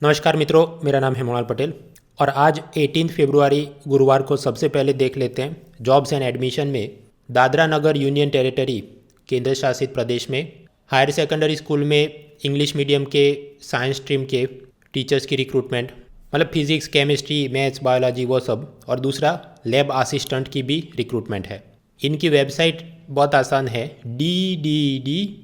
नमस्कार मित्रों, मेरा नाम है मोनाल पटेल और आज 18 फरवरी गुरुवार को सबसे पहले देख लेते हैं जॉब्स एंड एडमिशन में दादरा नगर यूनियन टेरिटरी केंद्र शासित प्रदेश में हायर सेकेंडरी स्कूल में इंग्लिश मीडियम के साइंस स्ट्रीम के टीचर्स की रिक्रूटमेंट, मतलब फिजिक्स, केमिस्ट्री, मैथ्स, बायोलॉजी वो सब, और दूसरा लैब असिस्टेंट की भी रिक्रूटमेंट है। इनकी वेबसाइट बहुत आसान है, ddd.gov.in।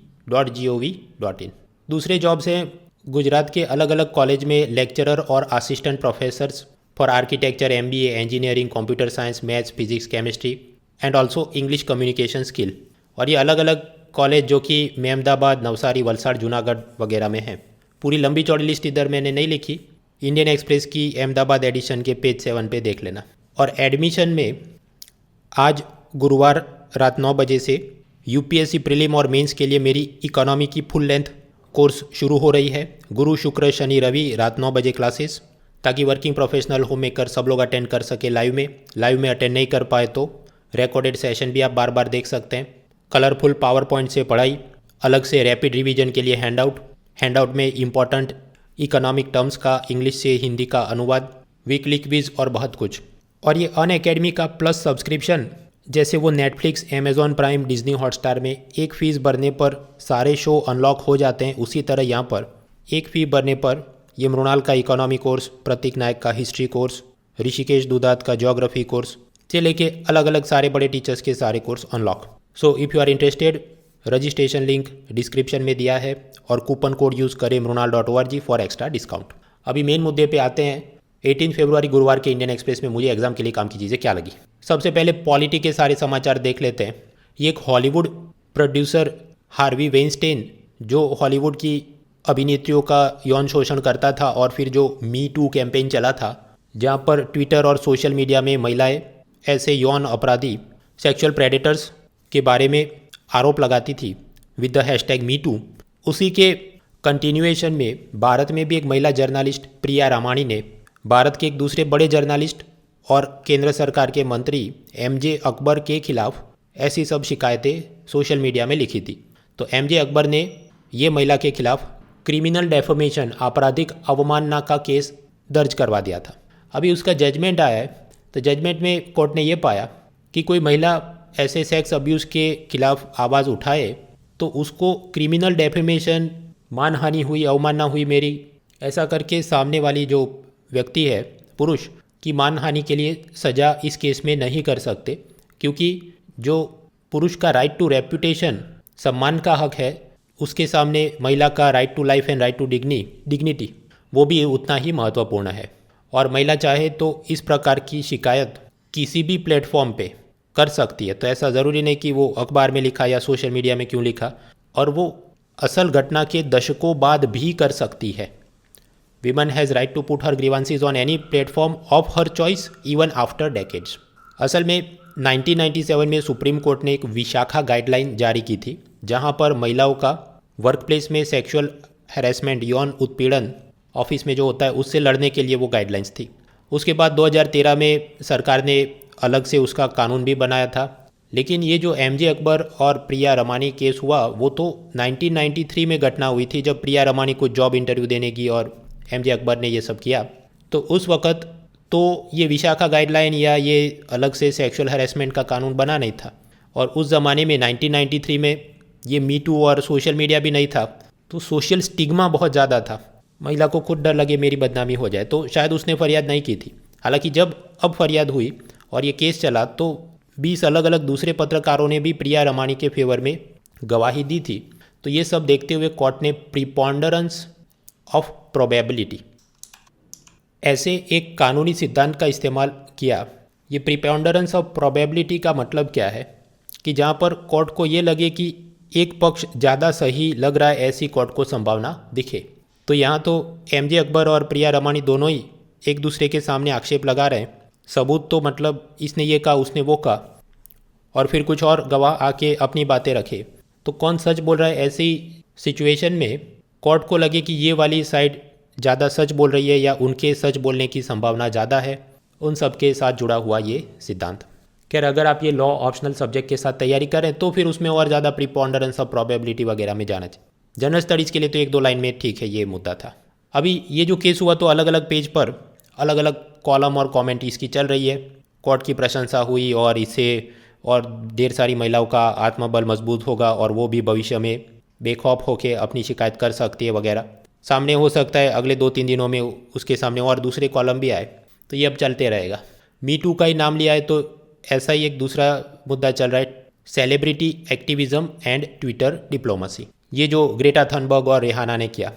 दूसरे जॉब्स हैं गुजरात के अलग अलग कॉलेज में लेक्चरर और assistant professors for architecture, MBA, engineering, computer science, maths, physics, chemistry and also English communication skill. और ये अलग अलग कॉलेज जो कि मेहमदाबाद, नवसारी, वलसाड़, जूनागढ़ वगैरह में हैं। पूरी लंबी चौड़ी लिस्ट इधर मैंने नहीं लिखी, इंडियन एक्सप्रेस की अहमदाबाद एडिशन के पेज 7 पे देख लेना। और एडमिशन में आज गुरुवार रात 9 बजे से यूपीएससी प्रीलिम और मेंस के लिए मेरी इकोनॉमी की फुल लेंथ कोर्स शुरू हो रही है। गुरु, शुक्र, शनि, रवि रात 9 बजे क्लासेस, ताकि वर्किंग प्रोफेशनल, होम मेकर सब लोग अटेंड कर सके लाइव में अटेंड नहीं कर पाए तो रिकॉर्डेड सेशन भी आप बार बार देख सकते हैं। कलरफुल पावर पॉइंट से पढ़ाई, अलग से रैपिड रिवीजन के लिए हैंडआउट में इंपॉर्टेंट इकोनॉमिक टर्म्स का इंग्लिश से हिंदी का अनुवाद, वीकली क्विज और बहुत कुछ। और ये अनअकैडमी का प्लस सब्सक्रिप्शन, जैसे वो Netflix, Amazon prime, Disney Hotstar में एक फ़ीस भरने पर सारे शो अनलॉक हो जाते हैं, उसी तरह यहाँ पर एक फ़ी भरने पर ये मृणाल का इकोनॉमी कोर्स, प्रतीक नायक का हिस्ट्री कोर्स, ऋषिकेश दुधात का ज्योग्राफी कोर्स से लेके अलग अलग सारे बड़े टीचर्स के सारे course unlock. So if you are interested, registration link description में दिया है और कूपन कोड यूज़ करें mrunal.org फॉर एक्स्ट्रा डिस्काउंट। अभी मेन मुद्दे पे आते हैं। 18 फरवरी गुरुवार के इंडियन एक्सप्रेस में मुझे एग्जाम के लिए काम की चीज़ें क्या लगी। सबसे पहले पॉलिटी के सारे समाचार देख लेते हैं। ये एक हॉलीवुड प्रोड्यूसर हार्वी वेनस्टेन, जो हॉलीवुड की अभिनेत्रियों का यौन शोषण करता था और फिर जो मी टू कैंपेन चला था, जहाँ पर ट्विटर और सोशल मीडिया में महिलाएं ऐसे यौन अपराधी, सेक्सुअल प्रेडेटर्स के बारे में आरोप लगाती थी with the hashtag me too, उसी के कंटिन्यूएशन में भारत में भी एक महिला जर्नलिस्ट प्रिया रामाणी ने भारत के एक दूसरे बड़े जर्नलिस्ट और केंद्र सरकार के मंत्री एमजे अकबर के खिलाफ ऐसी सब शिकायतें सोशल मीडिया में लिखी थी। तो एमजे अकबर ने ये महिला के खिलाफ क्रिमिनल डेफेमेशन, आपराधिक अवमानना का केस दर्ज करवा दिया था। अभी उसका जजमेंट आया है, तो जजमेंट में कोर्ट ने ये पाया कि कोई महिला ऐसे सेक्स अब्यूज़ के खिलाफ आवाज़ उठाए तो उसको क्रिमिनल डेफेमेशन, मानहानि हुई, अवमानना हुई मेरी, ऐसा करके सामने वाली जो व्यक्ति है, पुरुष की मानहानि के लिए सज़ा इस केस में नहीं कर सकते, क्योंकि जो पुरुष का राइट टू रेप्यूटेशन, सम्मान का हक है, उसके सामने महिला का right to life and right to dignity वो भी उतना ही महत्वपूर्ण है। और महिला चाहे तो इस प्रकार की शिकायत किसी भी प्लेटफॉर्म पे कर सकती है। तो ऐसा ज़रूरी नहीं कि वो अखबार में लिखा या सोशल मीडिया में क्यों लिखा, और वो असल घटना के दशकों बाद भी कर सकती है। Women has right to put her grievances on any platform of her choice even after decades। असल में 1997 में सुप्रीम कोर्ट ने एक विशाखा गाइडलाइन जारी की थी, जहां पर महिलाओं का वर्क प्लेस में सेक्सुअल हैरेसमेंट, यौन उत्पीड़न ऑफिस में जो होता है, उससे लड़ने के लिए वो गाइडलाइंस थी। उसके बाद 2013 में सरकार ने अलग से उसका कानून भी बनाया था। लेकिन ये जो एमजे अकबर और प्रिया रमानी केस हुआ, वो तो 1993 में घटना हुई थी, जब प्रिया रमानी को जॉब इंटरव्यू देने की और एमजे अकबर ने ये सब किया। तो उस वक़्त तो ये विशाखा गाइडलाइन या ये अलग से सेक्सुअल हैरेसमेंट का कानून बना नहीं था, और उस ज़माने में 1993 में ये मी टू और सोशल मीडिया भी नहीं था, तो सोशल स्टिग्मा बहुत ज़्यादा था। महिला को खुद डर लगे मेरी बदनामी हो जाए, तो शायद उसने फरियाद नहीं की थी। हालांकि जब अब फरियाद हुई और ये केस चला, तो 20 अलग अलग दूसरे पत्रकारों ने भी प्रिया रमानी के फेवर में गवाही दी थी। तो ये सब देखते हुए कोर्ट ने प्रीपोंडरेंस ऑफ प्रोबेबिलिटी ऐसे एक कानूनी सिद्धांत का इस्तेमाल किया। ये प्रीपोंडरेंस ऑफ प्रोबेबिलिटी का मतलब क्या है कि जहाँ पर कोर्ट को ये लगे कि एक पक्ष ज़्यादा सही लग रहा है, ऐसी कोर्ट को संभावना दिखे। तो यहाँ तो एमजे अकबर और प्रिया रमानी दोनों ही एक दूसरे के सामने आक्षेप लगा रहे हैं। सबूत तो मतलब इसने ये कहा, उसने वो कहा, और फिर कुछ और गवाह आके अपनी बातें रखे। तो कौन सच बोल रहा है? ऐसी सिचुएशन में कोर्ट को लगे कि ये वाली साइड ज़्यादा सच बोल रही है या उनके सच बोलने की संभावना ज़्यादा है, उन सब के साथ जुड़ा हुआ ये सिद्धांत। खैर, अगर आप ये लॉ ऑप्शनल सब्जेक्ट के साथ तैयारी करें तो फिर उसमें और ज़्यादा प्रीपोंडरेंस ऑफ प्रोबेबिलिटी वगैरह में जाना चाहिए। जनरल स्टडीज़ के लिए तो 1-2 लाइन में ठीक है, ये मुद्दा था। अभी ये जो केस हुआ तो अलग अलग पेज पर अलग अलग कॉलम और कमेंट इसकी चल रही है। कोर्ट की प्रशंसा हुई और इससे और ढेर सारी महिलाओं का आत्मबल मजबूत होगा और वो भी भविष्य में बेखौफ होकर अपनी शिकायत कर सकती है वगैरह। सामने हो सकता है अगले 2-3 दिनों में उसके सामने और दूसरे कॉलम भी आए, तो ये अब चलते रहेगा। मी टू का ही नाम लिया है तो ऐसा ही एक दूसरा मुद्दा चल रहा है, celebrity activism and Twitter diplomacy. ये जो ग्रेटा थनबर्ग और रिहाना ने किया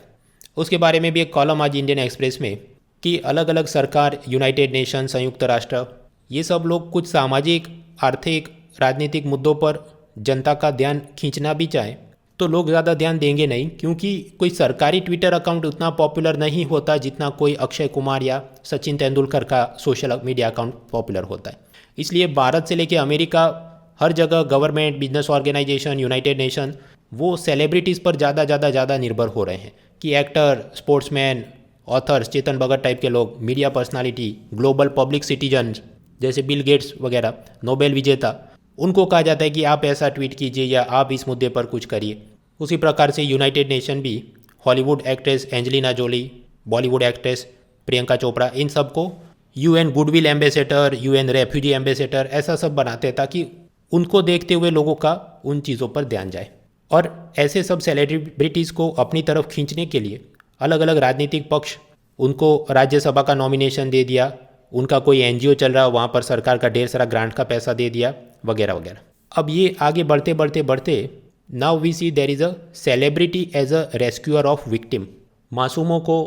उसके बारे में भी एक कॉलम आज इंडियन एक्सप्रेस में कि अलग अलग सरकार, यूनाइटेड नेशन, संयुक्त राष्ट्र, ये सब लोग कुछ सामाजिक, आर्थिक, राजनीतिक मुद्दों पर जनता का ध्यान खींचना भी चाहें तो लोग ज़्यादा ध्यान देंगे नहीं, क्योंकि कोई सरकारी ट्विटर अकाउंट उतना पॉपुलर नहीं होता जितना कोई अक्षय कुमार या सचिन तेंदुलकर का सोशल मीडिया अकाउंट पॉपुलर होता है। इसलिए भारत से लेकर अमेरिका हर जगह government, business organisation, United Nation वो सेलिब्रिटीज़ पर ज़्यादा निर्भर हो रहे हैं कि actor, sportsman, authors, Chetan Bhagat type के लोग, media personality, global public citizen जैसे बिल गेट्स वगैरह, नोबेल विजेता, उनको कहा जाता है कि आप ऐसा ट्वीट कीजिए या आप इस मुद्दे पर कुछ करिए। उसी प्रकार से यूनाइटेड नेशन भी Hollywood actress Angelina Jolie, Bollywood actress Priyanka Chopra, इन सबको UN goodwill ambassador, UN refugee ambassador ऐसा सब बनाते हैं ताकि उनको देखते हुए लोगों का उन चीज़ों पर ध्यान जाए। और ऐसे सब सेलिब्रिटीज़ को अपनी तरफ खींचने के लिए अलग अलग राजनीतिक पक्ष उनको राज्यसभा का नॉमिनेशन दे दिया, उनका कोई एनजीओ चल रहा वहाँ पर सरकार का ढेर सारा ग्रांट का पैसा दे दिया वगैरह वगैरह। अब ये आगे बढ़ते now we see there is a celebrity as a rescuer of victim. मासूमों को,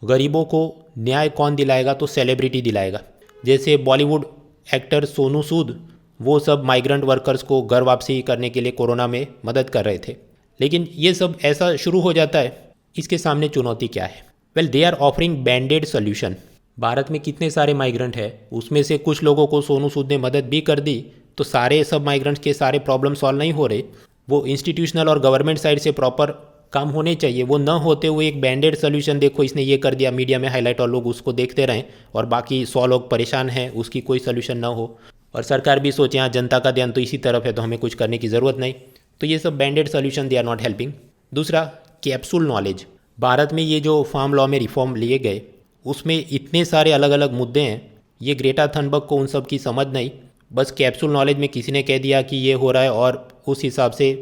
गरीबों को न्याय कौन दिलाएगा? तो सेलिब्रिटी दिलाएगा। जैसे बॉलीवुड एक्टर सोनू सूद, वो सब माइग्रेंट वर्कर्स को घर वापसी करने के लिए कोरोना में मदद कर रहे थे। लेकिन ये सब ऐसा शुरू हो जाता है, इसके सामने चुनौती क्या है? Well, they are offering band aid solution. Bharat में कितने सारे माइग्रेंट हैं, उसमें से कुछ लोगों को सोनू सूद ने मदद भी कर दी, तो सारे सब माइग्रेंट्स के सारे प्रॉब्लम सॉल्व नहीं हो रहे। वो इंस्टीट्यूशनल और गवर्नमेंट साइड से प्रॉपर काम होने चाहिए, वो न होते हुए एक बैंडेड सोल्यूशन, देखो इसने ये कर दिया, मीडिया में हाईलाइट और लोग उसको देखते रहें और बाकी 100 लोग परेशान हैं, उसकी कोई सोल्यूशन ना हो और सरकार भी सोचे हाँ जनता का ध्यान तो इसी तरफ है तो हमें कुछ करने की ज़रूरत नहीं। तो ये सब band aid solution they are not helping. दूसरा, कैप्सूल नॉलेज। भारत में ये जो फार्म लॉ में रिफॉर्म लिए गए उसमें इतने सारे अलग अलग मुद्दे हैं, ये ग्रेटा थनबर्ग को उन सब की समझ नहीं, बस कैप्सूल नॉलेज में किसी ने कह दिया कि ये हो रहा है और उस हिसाब से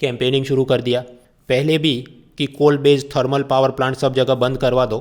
कैंपेनिंग शुरू कर दिया। पहले भी कि coal based thermal power plant सब जगह बंद करवा दो,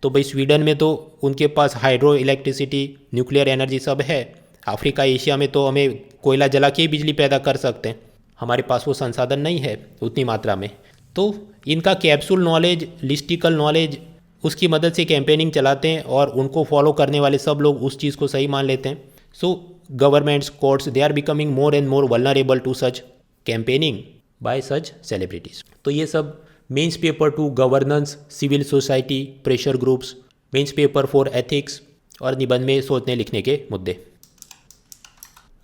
तो भाई स्वीडन में तो उनके पास हाइड्रो इलेक्ट्रिसिटी, न्यूक्लियर एनर्जी सब है। अफ्रीका, एशिया में तो हमें कोयला जला के ही बिजली पैदा कर सकते हैं, हमारे पास वो संसाधन नहीं है उतनी मात्रा में। तो इनका कैप्सूल नॉलेज, लिस्टिकल नॉलेज, उसकी मदद से कैंपेनिंग चलाते हैं और उनको फॉलो करने वाले सब लोग उस चीज़ को सही मान लेते हैं। So governments, courts, they are becoming more and more vulnerable to such campaigning by such celebrities. तो ये सब mains paper two governance, civil society, pressure groups, mains paper for ethics और निबंध में सोचने लिखने के मुद्दे।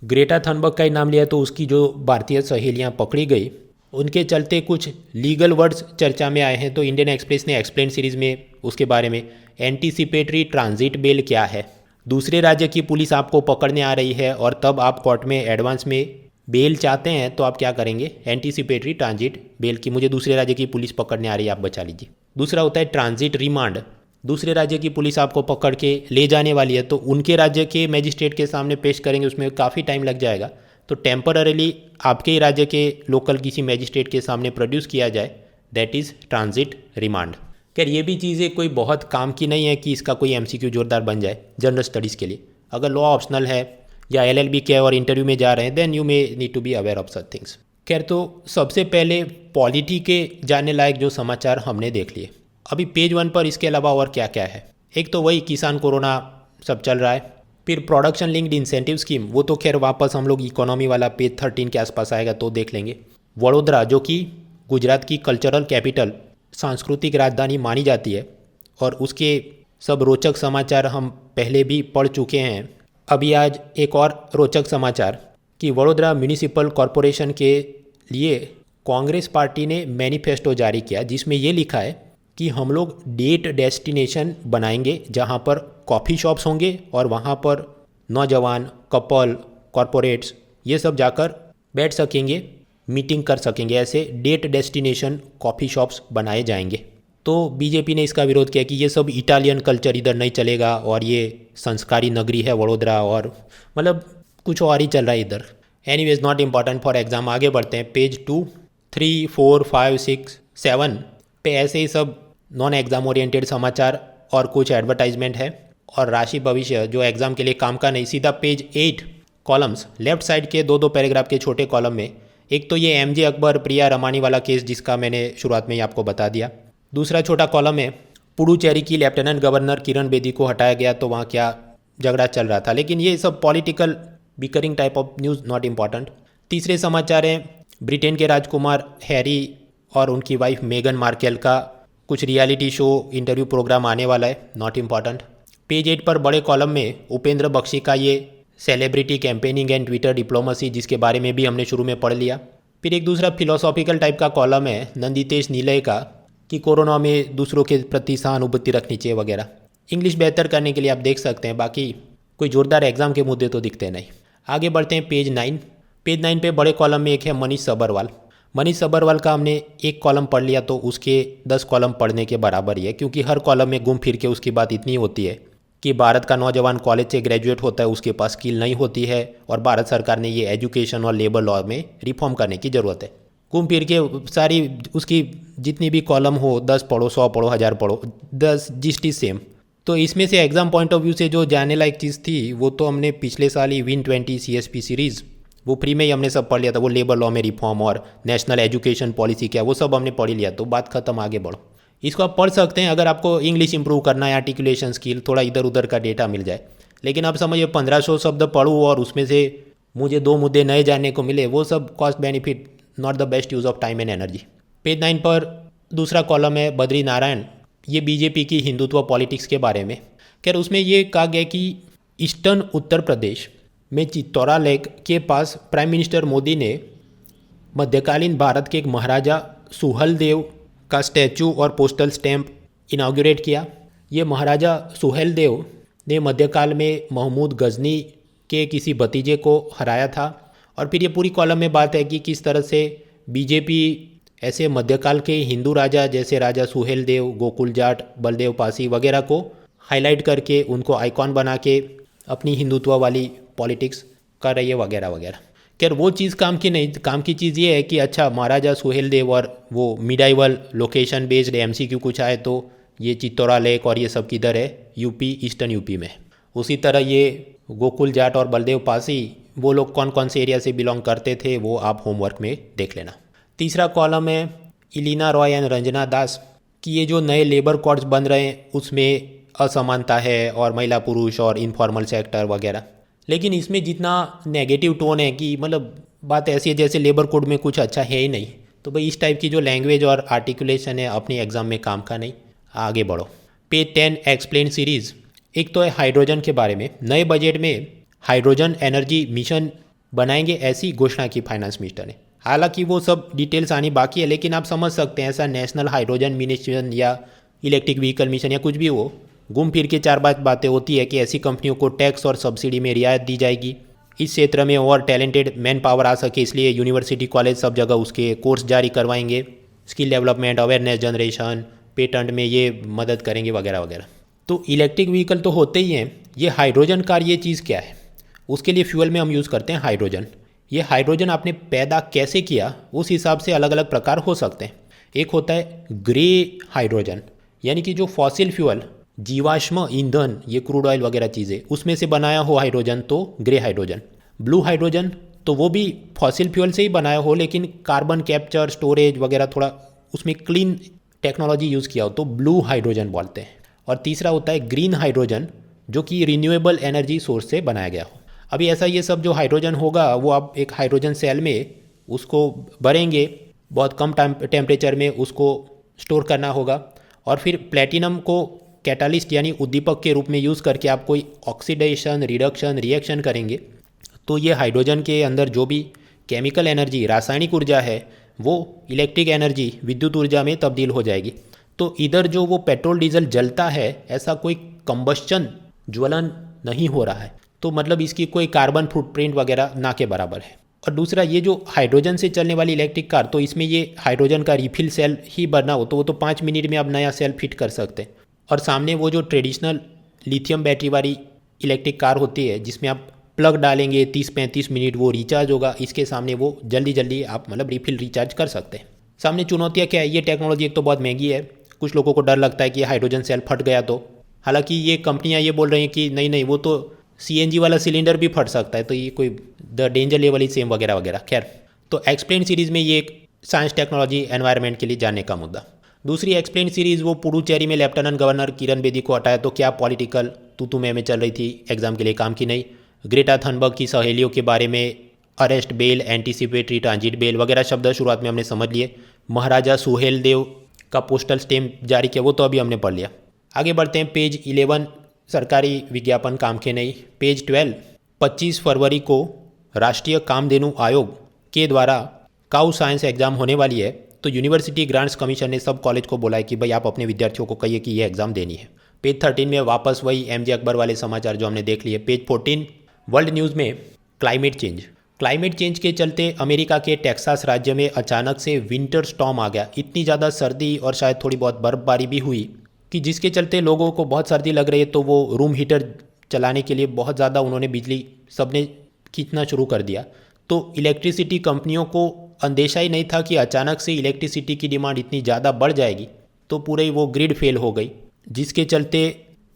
ग्रेटा थनबर्ग का ही नाम लिया तो उसकी जो भारतीय सहेलियां पकड़ी गई उनके चलते कुछ लीगल वर्ड्स चर्चा में आए हैं। तो इंडियन एक्सप्रेस ने एक्सप्लेन सीरीज़ में उसके बारे में, एंटीसिपेटरी ट्रांजिट बेल क्या है? दूसरे राज्य की पुलिस आपको पकड़ने आ रही है और तब आप कोर्ट में एडवांस में बेल चाहते हैं तो आप क्या करेंगे? एंटीसिपेटरी ट्रांजिट बेल की मुझे दूसरे राज्य की पुलिस पकड़ने आ रही है, आप बचा लीजिए। दूसरा होता है ट्रांजिट रिमांड। दूसरे राज्य की पुलिस आपको पकड़ के ले जाने वाली है तो उनके राज्य के मैजिस्ट्रेट के सामने पेश करेंगे, उसमें काफ़ी टाइम लग जाएगा। तो टेम्पररीली आपके ही राज्य के लोकल किसी मैजिस्ट्रेट के सामने प्रोड्यूस किया जाए, दैट इज़ ट्रांजिट रिमांड। खैर ये भी चीज़ें कोई बहुत काम की नहीं है कि इसका कोई एमसीक्यू जोरदार बन जाए जनरल स्टडीज़ के लिए। अगर लॉ ऑप्शनल है या एलएलबी के और इंटरव्यू में जा रहे हैं, then you may need to be aware of such things. खैर, तो सबसे पहले पॉलिटी के जानने लायक जो समाचार हमने देख लिए। अभी पेज 1 पर इसके अलावा और क्या क्या है? एक तो वही किसान कोरोना सब चल रहा है, फिर प्रोडक्शन लिंक्ड इंसेंटिव स्कीम, वो तो खैर वापस हम लोग इकोनॉमी वाला पेज 13 के आसपास आएगा तो देख लेंगे। वडोदरा जो कि गुजरात की कल्चरल कैपिटल, सांस्कृतिक राजधानी मानी जाती है और उसके सब रोचक समाचार हम पहले भी पढ़ चुके हैं। अभी आज एक और रोचक समाचार कि वडोदरा म्यूनिसिपल कॉरपोरेशन के लिए कांग्रेस पार्टी ने मैनिफेस्टो जारी किया जिसमें ये लिखा है कि हम लोग डेट डेस्टिनेशन बनाएंगे जहाँ पर कॉफ़ी शॉप्स होंगे और वहाँ पर नौजवान, कपल, कॉरपोरेट्स ये सब जाकर बैठ सकेंगे, मीटिंग कर सकेंगे। ऐसे डेट डेस्टिनेशन कॉफ़ी शॉप्स बनाए जाएंगे। तो बीजेपी ने इसका विरोध किया कि ये सब इटालियन कल्चर इधर नहीं चलेगा और ये संस्कारी नगरी है वडोदरा, और मतलब कुछ और ही चल रहा है इधर। Anyways not important for exam. आगे बढ़ते हैं। पेज 2, 3, 4, 5, 6, 7 पे ऐसे ही सब नॉन एग्जाम ओरिएंटेड समाचार और कुछ एडवर्टाइजमेंट है और राशि भविष्य जो एग्जाम के लिए काम का नहीं। सीधा पेज 8 कॉलम्स, लेफ्ट साइड के दो पैराग्राफ के छोटे कॉलम में एक तो ये एमजे अकबर प्रिया रमानी वाला केस जिसका मैंने शुरुआत में ही आपको बता दिया। दूसरा छोटा कॉलम है पुडुचेरी की लेफ्टिनेंट गवर्नर किरण बेदी को हटाया गया तो वहाँ क्या झगड़ा चल रहा था, लेकिन ये सब political bickering type of news, not important. तीसरे समाचार हैं ब्रिटेन के राजकुमार हैरी और उनकी वाइफ मेगन मार्केल का कुछ रियलिटी शो इंटरव्यू प्रोग्राम आने वाला है, नॉट इम्पॉर्टेंट। पेज 8 पर बड़े कॉलम में उपेंद्र बख्शी का ये celebrity campaigning and Twitter diplomacy जिसके बारे में भी हमने शुरू में पढ़ लिया। फिर एक दूसरा फिलोसॉफिकल टाइप का कॉलम है नंदितेश नीलय का कि कोरोना में दूसरों के प्रति सहानुभूति रखनी चाहिए वगैरह। इंग्लिश बेहतर करने के लिए आप देख सकते हैं, बाकी कोई जोरदार एग्जाम के मुद्दे तो दिखते नहीं। आगे बढ़ते हैं पेज 9। पेज 9 पे बड़े कॉलम में एक है मनीष सब्बरवाल। मनीष सब्बरवाल का हमने एक कॉलम पढ़ लिया तो उसके 10 कॉलम पढ़ने के बराबर ही है, क्योंकि हर कॉलम में घूम फिर के उसकी बात इतनी होती है कि भारत का नौजवान कॉलेज से ग्रेजुएट होता है, उसके पास स्किल नहीं होती है और भारत सरकार ने ये एजुकेशन और लेबर लॉ में रिफॉर्म करने की ज़रूरत है। घूम फिर के सारी उसकी जितनी भी कॉलम हो 10 पढ़ो, 100 पढ़ो, 1000 पढ़ो, 10 जिस्ट इज सेम। तो इसमें से एग्ज़ाम पॉइंट ऑफ व्यू से जो जाने लायक चीज़ थी वो तो हमने पिछले साल ही विन 20 CSP सीरीज़ वो फ्री में ही हमने सब पढ़ लिया था। वो लेबर लॉ में रिफॉर्म और नेशनल एजुकेशन पॉलिसी क्या वो सब हमने पढ़ लिया, तो बात खत्म, आगे बढ़ो। इसको आप पढ़ सकते हैं अगर आपको इंग्लिश इंप्रूव करना है, आर्टिकुलेशन स्किल, थोड़ा इधर उधर का डेटा मिल जाए। लेकिन आप समझिए 1500 शब्द पढ़ूँ और उसमें से मुझे 2 मुद्दे नए जानने को मिले, वो सब cost benefit not the best use of time and energy. Page 9 पर दूसरा कॉलम है बद्री नारायण, ये बीजेपी की हिंदुत्व पॉलिटिक्स के बारे में। खैर उसमें ये कहा गया कि ईस्टर्न उत्तर प्रदेश में चित्तौरा लेक के पास प्राइम मिनिस्टर मोदी ने मध्यकालीन भारत के एक महाराजा सुहेलदेव का स्टैचू और पोस्टल स्टैंप इनाग्रेट किया। ये महाराजा सुहेलदेव ने मध्यकाल में महमूद गजनी के किसी भतीजे को हराया था। और फिर ये पूरी कॉलम में बात है कि किस तरह से बीजेपी ऐसे मध्यकाल के हिंदू राजा जैसे राजा सुहेलदेव, गोकुल जाट, बलदेव पासी वगैरह को हाईलाइट करके उनको आइकॉन बना के अपनी हिंदुत्व वाली पॉलिटिक्स कर रही है वगैरह वगैरह। खैर वो चीज़ काम की नहीं, काम की चीज़ ये है कि अच्छा महाराजा सुहेलदेव और वो मिडाइवल लोकेशन बेस्ड MCQ कुछ आए तो ये चित्तौरा लेक और ये सब किधर है, यूपी, ईस्टर्न यूपी में। उसी तरह ये गोकुल जाट और बलदेव पासी वो लोग कौन कौन से एरिया से बिलोंग करते थे वो आप होमवर्क में देख लेना। तीसरा कॉलम है इलीना रॉय एंड रंजना दास कि ये जो नए लेबर कोड्स बन रहे हैं उसमें असमानता है और महिला पुरुष और इनफॉर्मल सेक्टर वगैरह। लेकिन इसमें जितना नेगेटिव टोन है कि मतलब बात ऐसी है जैसे लेबर कोड में कुछ अच्छा है ही नहीं, तो भाई इस टाइप की जो लैंग्वेज और आर्टिकुलेशन है अपनी एग्जाम में काम का नहीं। आगे बढ़ो। Page 10 explain series. एक तो है हाइड्रोजन के बारे में, नए बजट में हाइड्रोजन एनर्जी मिशन बनाएंगे ऐसी घोषणा की फाइनेंस मिनिस्टर ने। हालांकि वो सब डिटेल्स आनी बाकी है, लेकिन आप समझ सकते हैं ऐसा नेशनल हाइड्रोजन मिशन या इलेक्ट्रिक व्हीकल मिशन या कुछ भी हो, घूम फिर के 4 बातें होती है कि ऐसी कंपनियों को टैक्स और सब्सिडी में रियायत दी जाएगी, इस क्षेत्र में और टैलेंटेड मैन पावर आ सके इसलिए यूनिवर्सिटी कॉलेज सब जगह उसके कोर्स जारी करवाएंगे, skill development, awareness generation, patent में ये मदद करेंगे वगैरह वगैरह। तो इलेक्ट्रिक व्हीकल तो होते ही हैं, ये हाइड्रोजन कार ये चीज़ क्या है, उसके लिए फ्यूल में हम यूज़ करते हैं हाइड्रोजन। ये हाइड्रोजन आपने पैदा कैसे किया उस हिसाब से अलग अलग प्रकार हो सकते हैं। एक होता है ग्रे हाइड्रोजन, यानी कि जो फॉसिल फ्यूल जीवाश्म ईंधन ये क्रूड ऑयल वगैरह चीज़ें उसमें से बनाया हो हाइड्रोजन तो ग्रे हाइड्रोजन। ब्लू हाइड्रोजन तो वो भी फॉसिल फ्यूल से ही बनाया हो लेकिन कार्बन कैप्चर स्टोरेज वगैरह थोड़ा उसमें क्लीन टेक्नोलॉजी यूज़ किया हो तो ब्लू हाइड्रोजन बोलते हैं। और तीसरा होता है ग्रीन हाइड्रोजन जो कि रिन्यूएबल एनर्जी सोर्स से बनाया गया हो। अभी ऐसा ये सब जो हाइड्रोजन होगा वो आप एक हाइड्रोजन सेल में उसको भरेंगे, बहुत कम टेम्परेचर में उसको स्टोर करना होगा और फिर प्लेटिनम को कैटालिस्ट यानी उद्दीपक के रूप में यूज़ करके आप कोई ऑक्सीडेशन रिडक्शन रिएक्शन करेंगे तो ये हाइड्रोजन के अंदर जो भी केमिकल एनर्जी रासायनिक ऊर्जा है वो इलेक्ट्रिक एनर्जी विद्युत ऊर्जा में तब्दील हो जाएगी। तो इधर जो वो पेट्रोल डीजल जलता है ऐसा कोई कंबस्चन ज्वलन नहीं हो रहा है, तो मतलब इसकी कोई कार्बन फुटप्रिंट वगैरह ना के बराबर है। और दूसरा ये जो हाइड्रोजन से चलने वाली इलेक्ट्रिक कार, तो इसमें ये हाइड्रोजन का रिफिल सेल ही भरना हो तो वो तो 5 मिनट में आप नया सेल फिट कर सकते हैं। और सामने वो जो ट्रेडिशनल लिथियम बैटरी वाली इलेक्ट्रिक कार होती है जिसमें आप प्लग डालेंगे 30-35 मिनट वो रिचार्ज होगा, इसके सामने वो जल्दी जल्दी आप मतलब रिफिल रिचार्ज कर सकते हैं। सामने चुनौतियाँ क्या है, ये टेक्नोलॉजी एक तो बहुत महंगी है, कुछ लोगों को डर लगता है कि हाइड्रोजन सेल फट गया तो, हालांकि ये कंपनियां ये बोल रही हैं कि नहीं नहीं वो तो सीएनजी वाला सिलेंडर भी फट सकता है, तो ये कोई the danger level he same वगैरह वगैरह। खैर, तो एक्सप्लेन सीरीज़ में ये एक साइंस टेक्नोलॉजी एनवायरनमेंट के लिए जानने का मुद्दा। दूसरी एक्सप्लेन सीरीज़ वो पुडुचेरी में लेफ्टिनेंट गवर्नर किरण बेदी को हटाया तो क्या पॉलिटिकल तू में चल रही थी, एग्जाम के लिए काम की नहीं। ग्रेटा थनबर्ग की सहेलियों के बारे में arrest bail, anticipatory transit bail वगैरह शब्द शुरुआत में हमने समझ लिए। महाराजा सुहेल देव का पोस्टल स्टैम्प जारी किया वो तो अभी हमने पढ़ लिया। आगे बढ़ते हैं, पेज 11 सरकारी विज्ञापन काम के नहीं। पेज 12 25 फरवरी को राष्ट्रीय कामधेनु आयोग के द्वारा काउ साइंस एग्जाम होने वाली है, तो यूनिवर्सिटी ग्रांट्स कमीशन ने सब कॉलेज को बोला है कि भाई आप अपने विद्यार्थियों को कहिए कि ये एग्ज़ाम देनी है। पेज 13 में वापस वही एमजे अकबर वाले समाचार जो हमने देख लिए। पेज 14 वर्ल्ड न्यूज़ में क्लाइमेट चेंज के चलते अमेरिका के टेक्सास राज्य में अचानक से विंटर स्टॉर्म आ गया। इतनी ज़्यादा सर्दी और शायद थोड़ी बहुत बर्फबारी भी हुई कि जिसके चलते लोगों को बहुत सर्दी लग रही है, तो वो रूम हीटर चलाने के लिए बहुत ज़्यादा उन्होंने बिजली सबने खींचना शुरू कर दिया। तो इलेक्ट्रिसिटी कंपनियों को अंदेशा ही नहीं था कि अचानक से इलेक्ट्रिसिटी की डिमांड इतनी ज़्यादा बढ़ जाएगी, तो पूरे वो ग्रिड फेल हो गई, जिसके चलते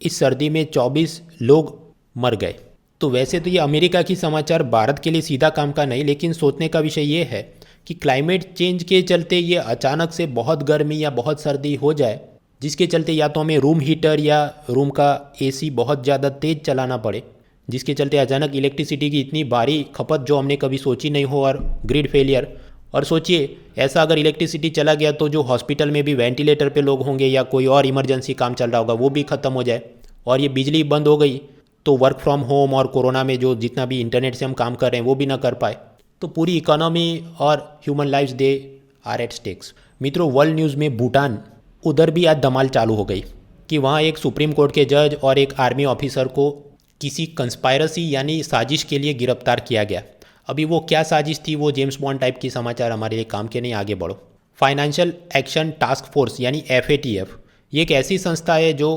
इस सर्दी में 24 लोग मर गए। तो वैसे तो ये अमेरिका की समाचार भारत के लिए सीधा काम का नहीं, लेकिन सोचने का विषय ये है कि क्लाइमेट चेंज के चलते ये अचानक से बहुत गर्मी या बहुत सर्दी हो जाए, जिसके चलते या तो हमें रूम हीटर या रूम का एसी बहुत ज़्यादा तेज़ चलाना पड़े, जिसके चलते अचानक इलेक्ट्रिसिटी की इतनी भारी खपत जो हमने कभी सोची नहीं हो, और ग्रिड फेलियर। और सोचिए ऐसा अगर इलेक्ट्रिसिटी चला गया तो जो हॉस्पिटल में भी वेंटिलेटर पे लोग होंगे या कोई और इमरजेंसी काम चल रहा होगा वो भी ख़त्म हो जाए, और ये बिजली बंद हो गई तो वर्क फ्रॉम होम और कोरोना में जो जितना भी इंटरनेट से हम काम कर रहे हैं वो भी ना कर पाए, तो पूरी इकोनॉमी और human lifes they are at stakes. मित्रों, वर्ल्ड न्यूज़ में भूटान, उधर भी आज धमाल चालू हो गई कि वहाँ एक सुप्रीम कोर्ट के जज और एक आर्मी ऑफिसर को किसी कंस्पायरेसी यानी साजिश के लिए गिरफ्तार किया गया। अभी वो क्या साजिश थी, वो जेम्स बॉन्ड टाइप की समाचार हमारे लिए काम के नहीं, आगे बढ़ो। फाइनेंशियल एक्शन टास्क फोर्स यानी FATF, ये एक ऐसी संस्था है जो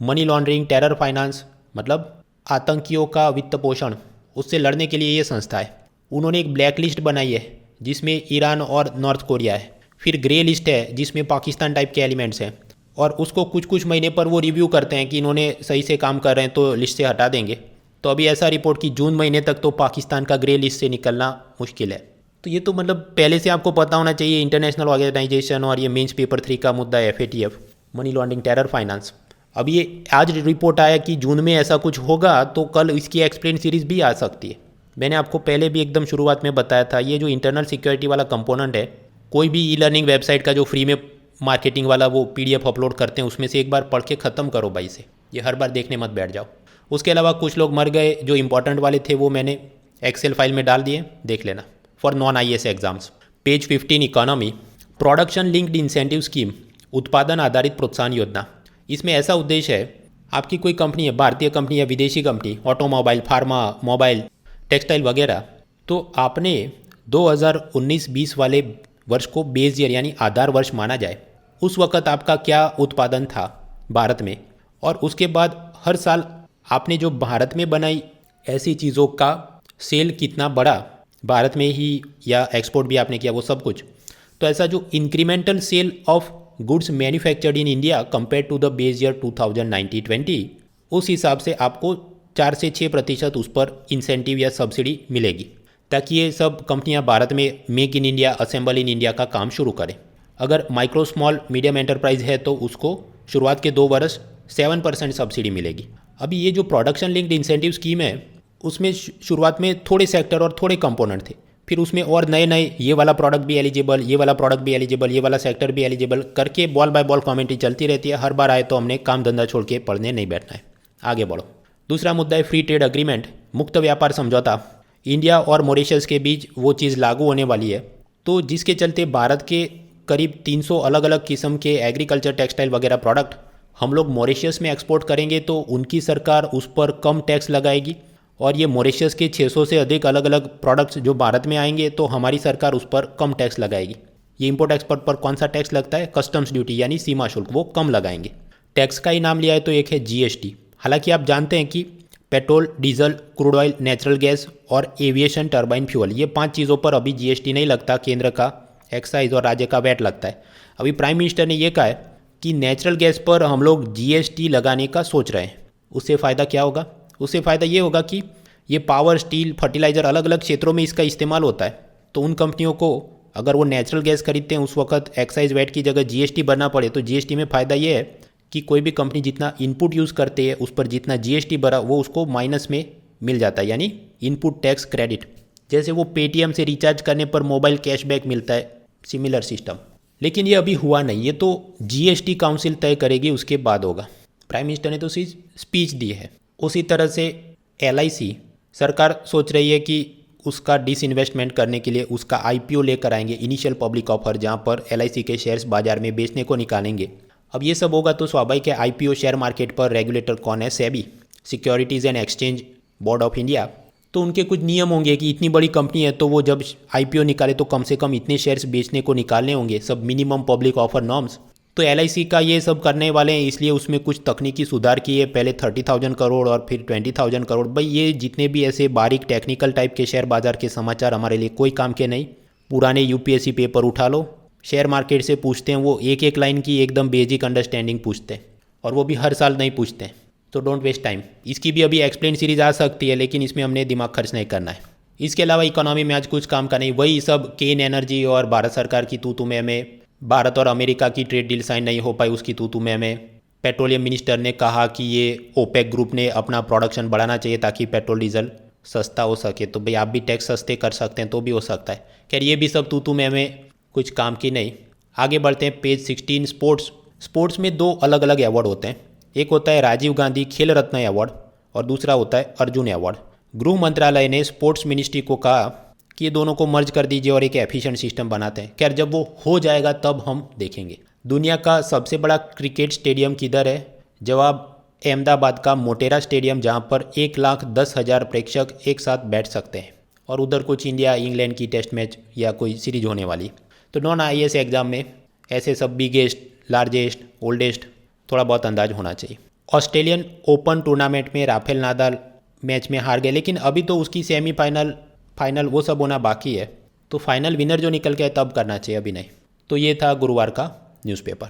मनी लॉन्ड्रिंग, टेरर फाइनेंस मतलब आतंकियों का वित्त पोषण, उससे लड़ने के लिए ये संस्था है। उन्होंने एक ब्लैक लिस्ट बनाई है जिसमें ईरान और नॉर्थ कोरिया है, फिर ग्रे लिस्ट है जिसमें पाकिस्तान टाइप के एलिमेंट्स हैं, और उसको कुछ कुछ महीने पर वो रिव्यू करते हैं कि इन्होंने सही से काम कर रहे हैं तो लिस्ट से हटा देंगे। तो अभी ऐसा रिपोर्ट कि जून महीने तक तो पाकिस्तान का ग्रे लिस्ट से निकलना मुश्किल है। तो ये तो मतलब पहले से आपको पता होना चाहिए, इंटरनेशनल ऑर्गेनाइजेशन, और ये मेंस पेपर 3 का मुद्दा है FATF, money laundering, terror finance. अब ये आज रिपोर्ट आया कि जून में ऐसा कुछ होगा, तो कल इसकी एक्सप्लेन सीरीज़ भी आ सकती है। मैंने आपको पहले भी एकदम शुरुआत में बताया था, ये जो इंटरनल सिक्योरिटी वाला कंपोनेंट है, कोई भी ई लर्निंग वेबसाइट का जो फ्री में मार्केटिंग वाला वो PDF अपलोड करते हैं, उसमें से एक बार पढ़ के ख़त्म करो भाई से, ये हर बार देखने मत बैठ जाओ। उसके अलावा कुछ लोग मर गए, जो इंपॉर्टेंट वाले थे वो मैंने एक्सेल फाइल में डाल दिए, देख लेना, for non IAS exams. Page 15 economy, production linked incentive scheme, उत्पादन आधारित प्रोत्साहन योजना। इसमें ऐसा उद्देश्य है, आपकी कोई कंपनी है, भारतीय कंपनी या विदेशी company, automobile, pharma, mobile, textile वगैरह, तो आपने 2019-20 वाले वर्ष को बेस ईयर यानी आधार वर्ष माना जाए। उस वक़्त आपका क्या उत्पादन था भारत में, और उसके बाद हर साल आपने जो भारत में बनाई ऐसी चीज़ों का सेल कितना बढ़ा भारत में ही, या एक्सपोर्ट भी आपने किया, वो सब कुछ। तो ऐसा जो incremental sale of goods manufactured in India compare to the base year 2019-20, उस हिसाब से आपको 4 से 6% उस पर इंसेंटिव या सब्सिडी मिलेगी, ताकि ये सब कंपनियां भारत में make in India, assemble in India का काम शुरू करें। अगर माइक्रो स्मॉल मीडियम एंटरप्राइज है तो उसको शुरुआत के 2 वर्ष 7% सब्सिडी मिलेगी। अभी ये जो प्रोडक्शन लिंक्ड इंसेंटिव स्कीम है, उसमें शुरुआत में थोड़े सेक्टर और थोड़े कंपोनेंट थे, फिर उसमें और नए नए ये वाला प्रोडक्ट भी एलिजिबल, ये वाला प्रोडक्ट भी एलिजिबल, ये वाला सेक्टर भी एलिजिबल करके बॉल बाय बॉल कमेंट्री चलती रहती है। हर बार आए तो हमने काम धंधा छोड़ के पढ़ने नहीं बैठना है। आगे बढ़ो। दूसरा मुद्दा है फ्री ट्रेड अग्रीमेंट, मुक्त व्यापार समझौता। इंडिया और मॉरिशस के बीच वो चीज़ लागू होने वाली है, तो जिसके चलते भारत के करीब 300 अलग अलग किस्म के एग्रीकल्चर, टेक्सटाइल वगैरह प्रोडक्ट हम लोग मॉरिशस में एक्सपोर्ट करेंगे, तो उनकी सरकार उस पर कम टैक्स लगाएगी, और ये मॉरिशस के 600 से अधिक अलग अलग प्रोडक्ट्स जो भारत में आएंगे तो हमारी सरकार उस पर कम टैक्स लगाएगी। ये इंपोर्ट एक्सपोर्ट पर कौन सा टैक्स लगता है? कस्टम्स ड्यूटी यानी सीमा शुल्क, वो कम लगाएंगे। टैक्स का ही नाम लिया है तो एक है जीएसटी। हालांकि आप जानते हैं कि petrol, diesel, crude oil, natural gas और एविएशन टर्बाइन फ्यूल, ये 5 चीज़ों पर अभी जीएसटी नहीं लगता, केंद्र का एक्साइज और राज्य का वैट लगता है। अभी प्राइम मिनिस्टर ने यह कहा है कि नेचुरल गैस पर हम लोग जीएसटी लगाने का सोच रहे हैं। उससे फ़ायदा क्या होगा? उससे फ़ायदा ये होगा कि ये पावर, स्टील, फर्टिलाइज़र अलग अलग क्षेत्रों में इसका इस्तेमाल होता है। तो उन कंपनियों को अगर वो नेचुरल गैस खरीदते हैं उस वक्त एक्साइज वैट की जगह जीएसटी भरना पड़े, तो जीएसटी में फ़ायदा ये है कि कोई भी कंपनी जितना इनपुट यूज़ करते हैं उस पर जितना जीएसटी भरा वो उसको माइनस में मिल जाता है, यानी इनपुट टैक्स क्रेडिट। जैसे वो पेटीएम से रिचार्ज करने पर मोबाइल कैशबैक मिलता है, सिमिलर सिस्टम। लेकिन ये अभी हुआ नहीं, ये तो जीएसटी काउंसिल तय करेगी, उसके बाद होगा। प्राइम मिनिस्टर ने तो स्पीच दी है। उसी तरह से एलआईसी सरकार सोच रही है कि उसका डिसइन्वेस्टमेंट करने के लिए उसका आईपीओ लेकर आएंगे, इनिशियल पब्लिक ऑफर, जहां पर एलआईसी के शेयर्स बाजार में बेचने को निकालेंगे। अब ये सब होगा तो स्वाभाविक है आईपीओ शेयर मार्केट पर रेगुलेटर कौन है? SEBI, securities and exchange board of India. तो उनके कुछ नियम होंगे कि इतनी बड़ी कंपनी है तो वो जब आईपीओ निकाले तो कम से कम इतने शेयर्स बेचने को निकालने होंगे, सब मिनिमम पब्लिक ऑफर नॉर्म्स। तो एलआईसी का ये सब करने वाले हैं, इसलिए उसमें कुछ तकनीकी सुधार किए। पहले 30,000 करोड़ और फिर 20,000 करोड़। भाई ये जितने भी ऐसे बारीक टेक्निकल टाइप के शेयर बाजार के समाचार हमारे लिए कोई काम के नहीं। पुराने यूपीएससी पेपर उठा लो, शेयर मार्केट से पूछते हैं, वो एक एक लाइन की एकदम बेसिक अंडरस्टैंडिंग पूछते हैं, और वो भी हर साल नहीं पूछते हैं। तो डोंट वेस्ट टाइम। इसकी भी अभी एक्सप्लेन सीरीज आ सकती है, लेकिन इसमें हमने दिमाग खर्च नहीं करना है। इसके अलावा इकोनॉमी में आज कुछ काम का नहीं, वही सब केन एनर्जी और भारत सरकार की तू तुम्हें में, भारत और अमेरिका की ट्रेड डील साइन नहीं हो पाई उसकी तू तुम्हें में। पेट्रोलियम मिनिस्टर ने कहा कि ये ओपेक ग्रुप ने अपना प्रोडक्शन बढ़ाना चाहिए ताकि पेट्रोल डीजल सस्ता हो सके। तो भाई आप भी टैक्स सस्ते कर सकते हैं तो भी हो सकता है। खैर ये भी सब तू में कुछ काम की नहीं। आगे बढ़ते हैं पेज 16, स्पोर्ट्स। स्पोर्ट्स में 2 अलग अलग अवार्ड होते हैं। एक होता है राजीव गांधी खेल रत्न अवार्ड और दूसरा होता है अर्जुन अवार्ड। गृह मंत्रालय ने स्पोर्ट्स मिनिस्ट्री को कहा कि ये दोनों को मर्ज कर दीजिए और एक एफिशिएंट सिस्टम बनाते हैं। खैर जब वो हो जाएगा तब हम देखेंगे। दुनिया का सबसे बड़ा क्रिकेट स्टेडियम किधर है? जवाब अहमदाबाद का मोटेरा स्टेडियम, जहाँ पर 1,10,000 प्रेक्षक एक साथ बैठ सकते हैं। और उधर कुछ इंडिया इंग्लैंड की टेस्ट मैच या कोई सीरीज होने वाली। तो नॉन आईएएस एग्जाम में ऐसे सब बिगेस्ट, लार्जेस्ट, ओल्डेस्ट थोड़ा बहुत अंदाज होना चाहिए। ऑस्ट्रेलियन ओपन टूर्नामेंट में राफेल नादाल मैच में हार गए, लेकिन अभी तो उसकी सेमीफाइनल, फाइनल वो सब होना बाकी है। तो फाइनल विनर जो निकल के तब करना चाहिए, अभी नहीं। तो ये था गुरुवार का न्यूज़पेपर।